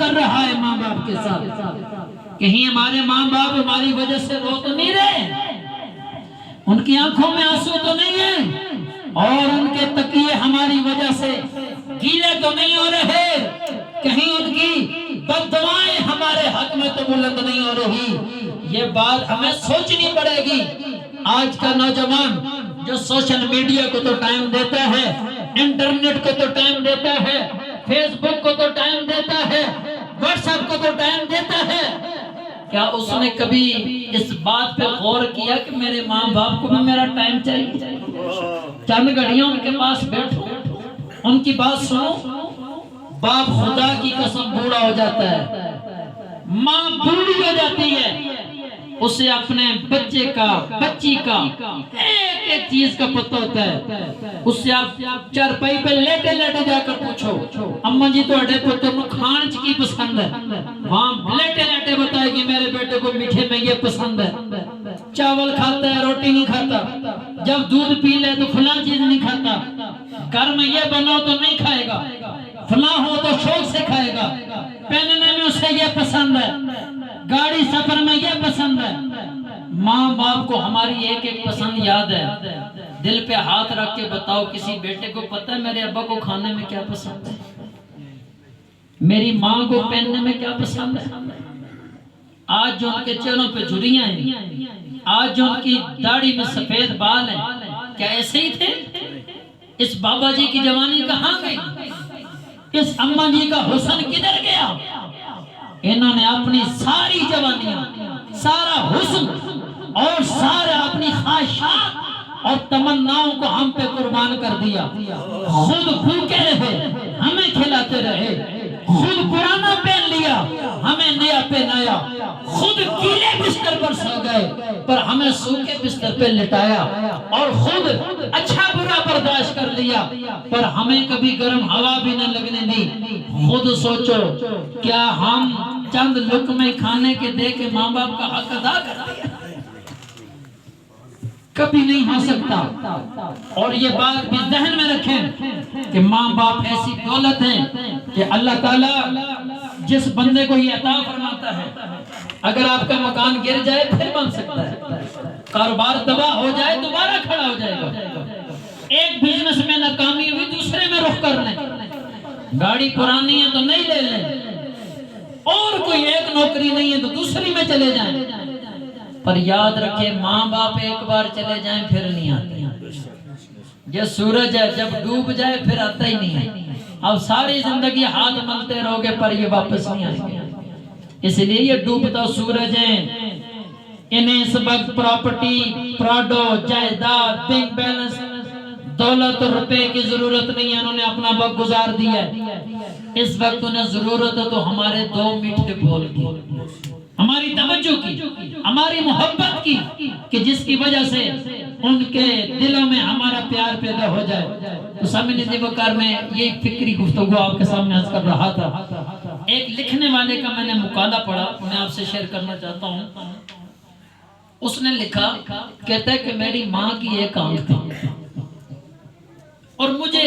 کر رہا ہے ماں باپ کے ساتھ؟ کہیں ہمارے ماں باپ ہماری وجہ سے رو تو نہیں رہے؟ ان کی آنکھوں میں آنسو تو نہیں ہے؟ اور ان کے تکیے ہماری وجہ سے گیلے تو نہیں ہو رہے؟ کہیں ان کی بد دعائیں ہمارے حق میں تو بلند نہیں ہو رہی؟ یہ بات ہمیں سوچنی پڑے گی۔ آج کا نوجوان جو سوشل میڈیا کو تو ٹائم دیتا ہے، انٹرنیٹ کو تو ٹائم دیتا ہے، فیس بک کو تو ٹائم دیتا ہے، واٹس ایپ کو تو ٹائم دیتا ہے، کیا اس نے کبھی اس بات پہ غور کیا کہ میرے ماں باپ کو بھی میرا ٹائم چاہیے؟ چند گھڑیاں ان کے پاس بیٹھو، ان کی بات سنو۔ باپ خدا کی قسم بوڑھا ہو جاتا ہے، ماں بوڑھی ہو جاتی ہے، اسے اپنے بچے کا، بچی کا ایک ایک چیز کا پتہ ہوتا ہے۔ اس سے آپ چارپائی پہ لیٹے لیٹے جا کر پوچھو، اماں جی تو اڈے پتر نو کھانچ کی پسند ہے، وہاں لیٹے لیٹے بتائے کہ میرے بیٹے کو میٹھے میں یہ پسند ہے، چاول کھاتا ہے روٹی نہیں کھاتا، جب دودھ پی لے تو فلاں چیز نہیں کھاتا، گھر میں یہ بناؤ تو نہیں کھائے گا، فلاں ہو تو شوق سے کھائے گا، پہننے میں اسے یہ پسند ہے، گاڑی سفر میں یہ پسند ہے۔ ماں باپ کو ہماری ایک ایک پسند یاد ہے۔ دل پہ ہاتھ رکھ کے بتاؤ، کسی بیٹے کو پتہ ہے میرے ابا کو کھانے میں کیا پسند ہے؟ میری ماں کو پہننے میں کیا پسند ہے؟ آج جو ان کے چہروں پہ جھریاں ہیں، آج جو ان کی داڑھی میں سفید بال ہیں، کیا ایسے ہی تھے؟ اس بابا جی کی جوانی کہاں گئی؟ اس اماں جی کا حسن کدھر گیا؟ انہوں نے اپنی ساری جوانیاں، سارا حسن اور سارا اپنی خواہشات اور تمناؤں کو ہم پہ قربان کر دیا۔ خود بھوکے رہے، ہمیں کھلاتے رہے، خود پرانا پہن لیا، ہمیں نیا پہنایا، خود گیلے بستر پر سو گئے پر ہمیں سوکھے بستر پہ لٹایا، اور خود اچھا برا برداشت کر لیا پر ہمیں کبھی گرم ہوا بھی نہ لگنے دی۔ خود سوچو، کیا ہم چند لقمے کھانے کے دے کے ماں باپ کا حق ادا کر دیا؟ کبھی نہیں ہو سکتا۔ اور یہ بات بھی ذہن میں رکھیں کہ ماں باپ ایسی دولت ہے کہ اللہ تعالیٰ جس بندے کو یہ عطا فرماتا ہے، اگر آپ کا مکان گر جائے پھر بن سکتا ہے، کاروبار تباہ ہو جائے دوبارہ کھڑا ہو جائے گا، ایک بزنس میں ناکامی ہوئی دوسرے میں رخ کر لیں، گاڑی پرانی ہے تو نہیں لے لیں، اور کوئی ایک نوکری نہیں ہے تو دوسری میں چلے جائیں، پر یاد رکھے ماں باپ ایک بار چلے جائیں پھر نہیں آتے۔ یہ سورج ہے، جب ڈوب جائے پھر آتا ہی نہیں ہے۔ اب ساری زندگی ہاتھ ملتے رہو گے پر یہ واپس نہیں آئیں گے۔ اس لیے یہ ڈوبتا سورج ہیں، انہیں اس وقت پراپرٹی، پراڈو، جائیداد، بینک بیلنس، دولت اور روپے کی ضرورت نہیں ہے، انہوں نے اپنا وقت گزار دیا ہے۔ اس وقت انہیں ضرورت ہے تو ہمارے دو میٹھے بول کی، ہماری توجہ کی، ہماری محبت کی، کہ جس کی وجہ سے ان کے دلوں میں ہمارا پیار پیدا ہو جائے۔ تو سامنے دیوکار میں یہ فکری گفتگو آپ کے سامنے عرض کر رہا تھا۔ ایک لکھنے والے کا میں نے مقالہ پڑھا، میں آپ سے شیئر کرنا چاہتا ہوں۔ اس نے لکھا، کہتا ہے کہ میری ماں کی ایک آنکھ تھی اور مجھے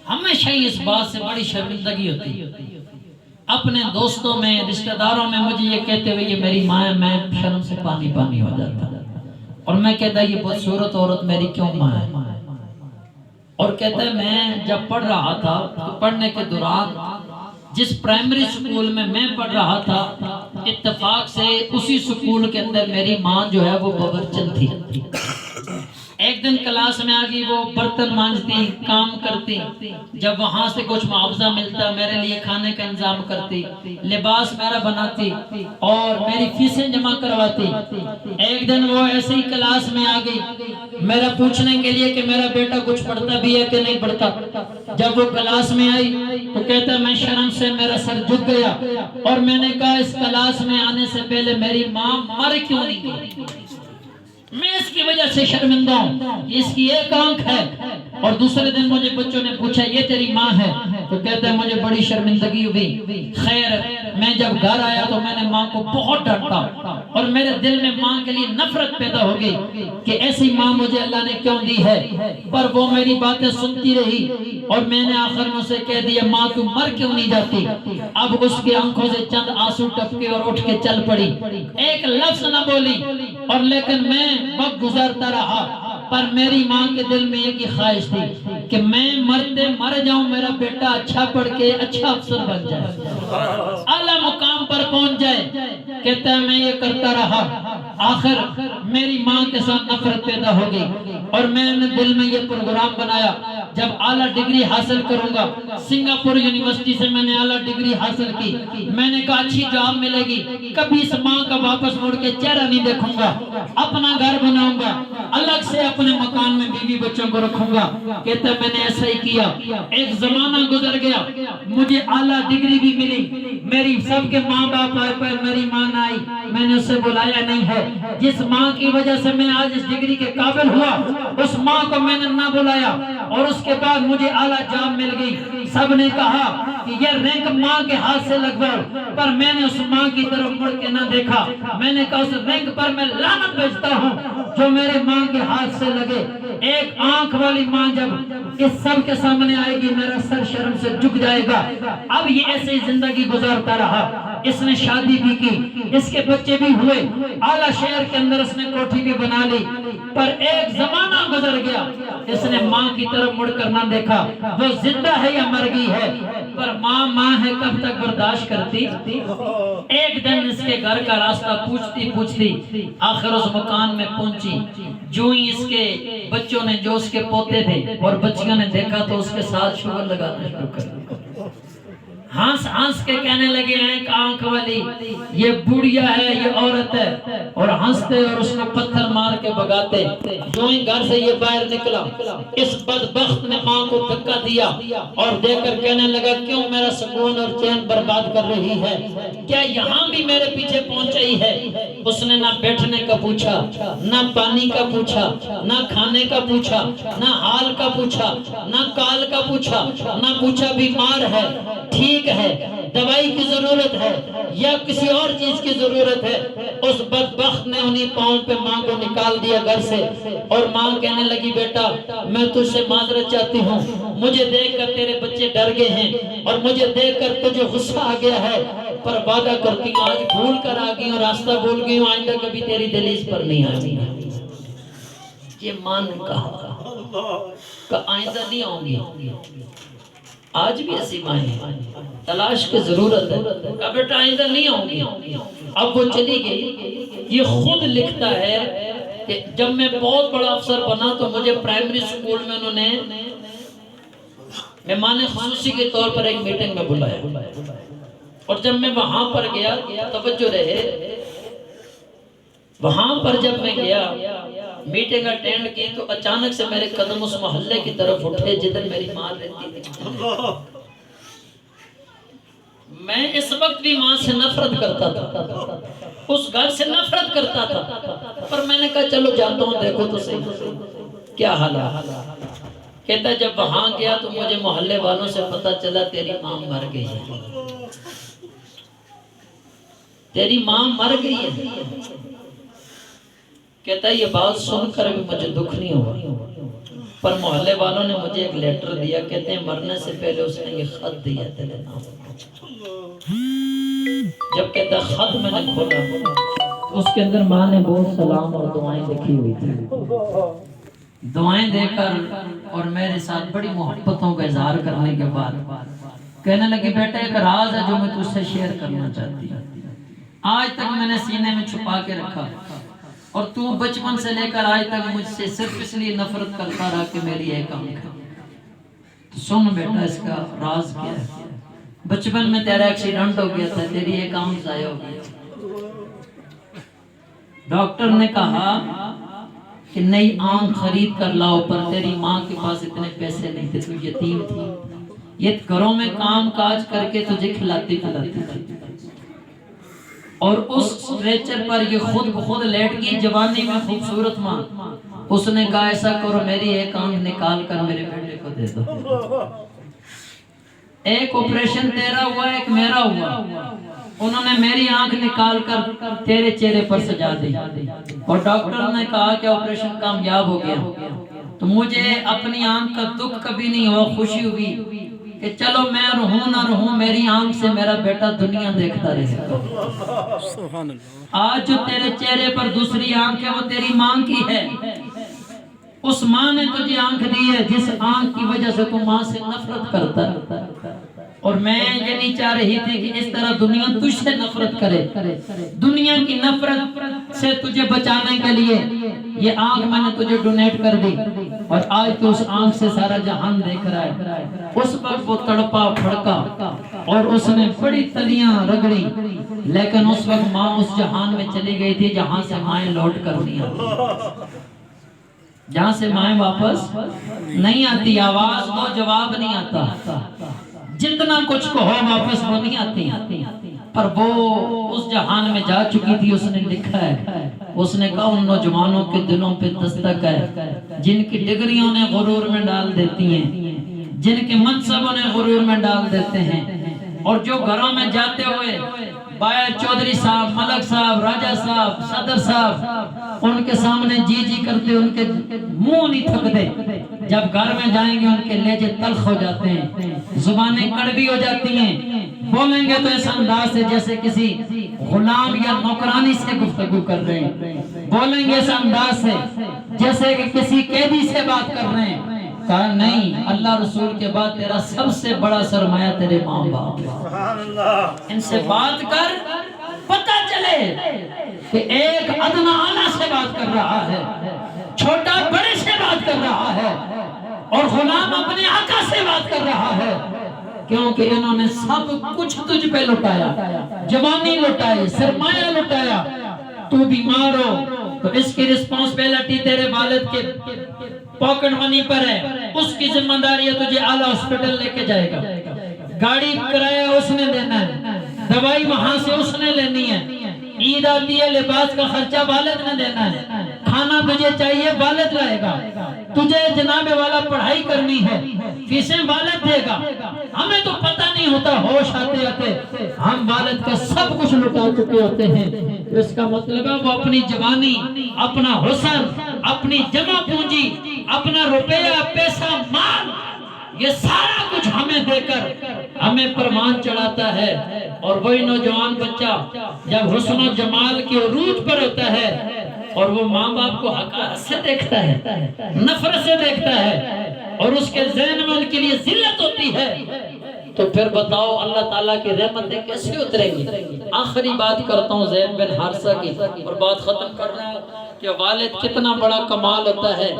ہمیشہ ہی اس بات سے بڑی شرمندگی ہوتی، اپنے دوستوں میں، رشتہ داروں میں مجھے یہ کہتے ہوئے یہ میری ماں ہے، میں شرم سے پانی پانی ہو جاتا، اور میں کہتا ہے یہ بدصورت عورت میری کیوں ماں ہے؟ اور کہتا ہے میں جب پڑھ رہا تھا تو پڑھنے کے دوران جس پرائمری سکول میں میں پڑھ رہا تھا، اتفاق سے اسی سکول کے اندر میری ماں جو ہے وہ باورچن تھی۔ ایک دن کلاس میں آگئی، وہ برتن مانجتی، کام کرتی، جب وہاں سے کچھ معاوضہ ملتا میرے لیے کھانے کا انتظام کرتی، لباس میرا بناتی اور میری فیسیں جمع کرواتی۔ ایک دن وہ ایسے ہی کلاس میں آگئی میرا پوچھنے کے لیے کہ میرا بیٹا کچھ پڑھتا بھی ہے کہ نہیں پڑھتا۔ جب وہ کلاس میں آئی تو کہتا میں شرم سے میرا سر جھک گیا اور میں نے کہا اس کلاس میں آنے سے پہلے میری ماں مر کیوں نہیں گئی؟ میں اس کی وجہ سے شرمندہ ہوں، اس کی ایک آنکھ ہے۔ اور دوسرے دن مجھے بچوں نے پوچھا یہ تیری ماں ہے؟ تو کہتے ہیں مجھے بڑی شرمندگی ہوئی. خیر میں جب گھر آیا تو میں نے ماں کو بہت ڈانٹا اور میرے دل میں ماں کے لیے نفرت پیدا ہو گئی کہ ایسی ماں مجھے اللہ نے کیوں دی ہے. پر وہ میری باتیں سنتی رہی اور میں نے آخر میں اسے کہہ دیا ماں تو مر کیوں نہیں جاتی. اب اس کی آنکھوں سے چند آنسو ٹپکے اور اٹھ کے چل پڑی. ایک لفظ نہ بولی اور لیکن میں وقت گزرتا رہا. پر میری ماں کے دل میں ایک ہی خواہش تھی کہ میں مرتے مر جاؤں, میرا بیٹا اچھا پڑھ کے اچھا افسر بن جائے, اعلیٰ مقام پر پہنچ جائے. کہتا ہے میں یہ کرتا رہا. آخر میری ماں کے ساتھ نفرت پیدا ہو گئی اور میں نے دل میں یہ پروگرام بنایا جب اعلیٰ ڈگری حاصل کروں گا. سنگاپور یونیورسٹی سے میں نے اعلیٰ ڈگری حاصل کی. میں نے کہا اچھی جاب ملے گی, کبھی اس ماں کا واپس مڑ کے چہرہ نہیں دیکھوں گا, اپنا گھر بناؤں گا, الگ سے اپنے مکان میں بیوی بچوں کو رکھوں گا. کہتا ہے میں نے ایسا ہی کیا. ایک زمانہ گزر گیا, مجھے اعلیٰ ڈگری بھی ملی. میری سب کے ماں باپ آئے پر میری ماں نہ آئی. میں نے اسے بلایا نہیں ہے. جس ماں کی وجہ سے میں آج اس ڈگری کے قابل ہوا اس ماں کو میں نے نہ بلایا اور اس کے بعد مجھے اعلیٰ جاب مل گئی. سب نے کہا کہ یہ رینک ماں کے ہاتھ سے لگواؤ, پر میں نے اس ماں کی طرف مڑ کے نہ دیکھا. میں نے کہا اس رینک پر میں لعنت بھیجتا ہوں جو میرے ماں کے ہاتھ سے لگے. ایک آنکھ والی ماں جب اس سب کے سامنے آئے گی میرا سر شرم سے جھک جائے گا. اب یہ ایسے ہی زندگی گزارتا رہا. اس نے شادی بھی کی, اس کے بچے بھی ہوئے, اعلیٰ شہر کے اندر اس نے کوٹھی بھی بنا لی. پر ایک زمانہ گزر گیا, اس نے ماں کی طرف مڑ کر نہ دیکھا وہ زندہ ہے یا مر گئی ہے. پر ماں ماں ہے, کب تک برداشت کرتی. ایک دن اس کے گھر کا راستہ پوچھتی آخر اس مکان میں پہنچی. جو ہی اس کے بچوں نے, جو اس کے پوتے تھے اور بچیوں نے دیکھا تو اس کے ساتھ شغل لگانا شروع کر دیا. ہنس ہنس کے کہنے لگے ہیں ایک آنکھ والی یہ بڑھیا ہے, یہ عورت ہے, اور ہنستے اور اس کو پتھر مار کے بگاتے. جو ہی گھر سے یہ باہر نکلا اس بدبخت نے ماں کو دھکا دیا اور دے کر کہنے لگا کیوں میرا سکون اور چین برباد کر رہی ہے, کیا یہاں بھی میرے پیچھے پہنچی ہے. اس نے نہ بیٹھنے کا پوچھا, نہ پانی کا پوچھا, نہ کھانے کا پوچھا, نہ حال کا پوچھا, نہ کال کا پوچھا, نہ پوچھا بیمار ہے, ٹھیک ہے, دوائی کی ضرورت ہے یا کسی اور چیز کی ضرورت ہے. اس بدبخت نے انہی پاؤں پہ ماں کو نکال دیا گھر سے اور ماں کہنے لگی بیٹا میں تجھ سے معذرت چاہتی ہوں, مجھے دیکھ کر تیرے بچے ڈر گئے ہیں اور مجھے دیکھ کر تجھے غصہ آ گیا ہے, پر وعدہ کرتی ہوں آج بھول کر آ گئی ہوں, راستہ بھول گئی ہوں, آئندہ کبھی تیری دہلیز پر نہیں آئی. یہ ماں نے کہا کہ آئندہ نہیں آؤں گی. آج بھی ایسی ماں ہے, تلاش کی ضرورت ہے, کہ بیٹا آئندہ نہیں آؤں گی. اب وہ چلی گئی. یہ خود لکھتا ہے کہ جب میں بہت بڑا افسر بنا تو مجھے پرائمری سکول میں انہوں نے مہمان خصوصی کے طور پر ایک میٹنگ میں بلایا, اور جب میں وہاں پر گیا, توجہ رہے, وہاں پر جب میں گیا میٹنگ اٹینڈ کی تو اچانک سے میرے قدم اس محلے کی طرف اٹھے جدھر میری ماں رہتی تھی. میں اس وقت بھی ماں سے نفرت کرتا تھا, اس گھر سے نفرت کرتا تھا, پر میں نے کہا چلو جاتا ہوں دیکھو تو صحیح کیا حال ہے. کہتا جب وہاں گیا تو مجھے محلے والوں سے پتا چلا تیری ماں مر گئی ہے, تیری ماں مر گئی ہے. کہتا ہے یہ بات سن کر بھی مجھے دکھ نہیں ہوا, پر محلے والوں نے مجھے ایک لیٹر دیا, کہتے ہیں مرنے سے پہلے اس نے یہ خط دیا تیرے نام. جب کہتا خط میں نے کھولا اس کے اندر ماں نے بہت سلام اور دعائیں لکھی ہوئی تھی. دعائیں دے کر اور میرے ساتھ بڑی محبتوں کا اظہار کرنے کے بعد کہنے لگی بیٹا ایک راز ہے جو میں تجھ سے شیئر کرنا چاہتی ہوں, آج تک میں نے سینے میں چھپا کے رکھا اور تو بچپن سے لے کر آج تک مجھ سے صرف اس لیے نفرت کرتا رہا کہ میری ایک آنکھ ہے. تو سن بیٹا اس کا راز کیا ہے. بچپن میں تیرا ایکسیڈنٹ ہو گیا تھا, تیری ایک آنکھ ضائع ہو گئی. ڈاکٹر نے کہا کہ نئی آنکھ خرید کر لاؤ, پر تیری ماں کے پاس اتنے پیسے نہیں تھے, تو یتیم تھی, یہ گھروں میں کام کاج کر کے تجھے کھلاتی تھی. اور اس اسٹریچر پر یہ خود بخود لیٹ گئی, جوانی میں خوبصورت ماں. اس نے کہا ایسا کرو میری ایک آنکھ نکال کر میرے بیٹے کو دے دو. ایک آپریشن تیرا ہوا ایک میرا ہوا، انہوں نے میری آنکھ نکال کر تیرے چہرے پر سجا دی اور ڈاکٹر نے کہا کہ آپریشن کامیاب ہو گیا، تو مجھے اپنی آنکھ کا دکھ کبھی نہیں ہوا، خوشی ہوئی کہ چلو میں رہوں نہ رہوں میری آنکھ سے میرا بیٹا دنیا دیکھتا رہے۔ آج جو تیرے چہرے پر دوسری آنکھ ہے وہ تیری ماں کی ہے، اس ماں نے تجھے آنکھ دی ہے جس آنکھ کی وجہ سے تو ماں سے نفرت کرتا ہے، اور میں یہ نہیں چاہ رہی تھی کہ اس طرح دنیا تجھ سے نفرت کرے۔ دنیا کی نفرت سے تجھے بچانے کے لیے یہ آنکھ میں نے تجھے ڈونیٹ کر دی، اور آج تو اس آنکھ سے سارا جہان دیکھ رہا ہے۔ اس وقت وہ تڑپا پھڑکا اور اس نے بڑی تلیاں رگڑی، لیکن اس وقت ماں اس جہان میں چلی گئی تھی جہاں سے مائیں لوٹ کر نہیں آتی، جہاں سے مائیں واپس نہیں آتی، آواز وہ جواب نہیں آتا، جتنا کچھ کہو واپس وہ نہیں آتی، پر وہ اس جہان میں جا چکی تھی۔ اس نے لکھا ہے، اس نے کہا ان نوجوانوں کے دلوں پہ دستک ہے جن کی ڈگریوں نے غرور میں ڈال دیتی ہیں، جن کے منصبوں نے غرور میں ڈال دیتے ہیں، اور جو گھروں میں جاتے ہوئے بایا چودھری صاحب، ملک صاحب، راجہ صاحب، صدر صاحب ان کے سامنے جی جی کرتے ان کے منہ نہیں تھکتے، جب گھر میں جائیں گے ان کے لہجے تلخ ہو جاتے ہیں، زبانیں کڑوی ہو جاتی ہیں، بولیں گے تو اس انداز سے جیسے کسی غلام یا نوکرانی سے گفتگو کر رہے ہیں، بولیں گے اس انداز سے جیسے کہ کسی قیدی سے بات کر رہے ہیں۔ کہا نہیں، اللہ رسول کے بعد تیرا سب سے بڑا سرمایہ تیرے ماں باپ، ان سے بات کر پتہ چلے کہ ایک ادنا اعلیٰ سے بات کر رہا ہے، چھوٹا بڑے سے بات کر رہا ہے، اور غلام اپنے آقا سے بات کر رہا ہے، کیونکہ انہوں نے سب کچھ تجھ پہ لٹایا، جوانی لٹائی، سرمایہ لٹایا، تو بیمار ہو تو اس کی رسپانسبلٹی تیرے والد کے پاکٹ منی پر ہے، اس کی ذمہ داری ہے تجھے اعلیٰ ہاسپٹل لے کے جائے گا، گاڑی کرایہ اس نے دینا ہے، دوائی وہاں سے اس نے لینی ہے، عید آتی ہے لباس کا خرچہ والد نے دینا ہے، کھانا تجھے چاہیے والد لائے گا، تجھے جناب والا پڑھائی کرنی ہے فیسیں والد دے گا۔ ہمیں تو پتہ نہیں ہوتا، ہوش آتے آتے ہم والد کا سب کچھ لٹا چکے ہوتے ہیں۔ اس کا مطلب ہے وہ اپنی جوانی، اپنا حسن، اپنی جمع پونجی، اپنا روپیہ، پیسہ، مال، یہ سارا کچھ ہمیں دے کر ہمیں پروان چڑھاتا ہے، اور وہی نوجوان بچہ جب حسن و جمال کے عروج پر ہوتا ہے اور وہ ماں باپ کو حقارت سے دیکھتا ہے، نفرت سے دیکھتا ہے، اور اس کے ذہن میں ان کے لیے ذلت ہوتی ہے، تو پھر بتاؤ اللہ تعالیٰ کی رحمتیں کیسے اتریں گی؟ آخری بات کرتا ہوں زید بن حارثہ کی، اور بات ختم کر رہا ہوں کہ والد کتنا بڑا کمال ہوتا ہے،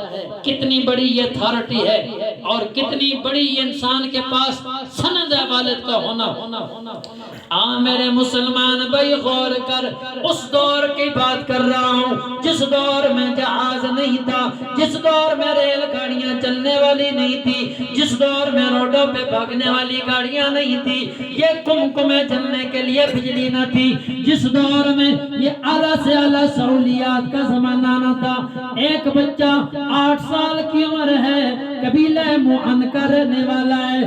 کتنی بڑی یہ اتھارٹی ہے، اور کتنی بڑی یہ انسان کے پاس سند ہے والد کا ہونا۔ میرے مسلمان بھائی غور کر، اس دور کی بات کر رہا ہوں جس دور میں جہاز نہیں تھا، جس دور میں ریل گاڑیاں چلنے والی نہیں تھی، جس دور میں روڈوں پہ بھاگنے والی گاڑیاں نہیں تھی، یہ کمکمے چلنے کے لیے بجلی نہ تھی، جس دور میں یہ اعلیٰ سے اعلیٰ سہولیات کا زمانہ نہ تھا۔ ایک بچہ 8 سال کی عمر ہے، قبیلہ معنقہ رہنے والا ہے،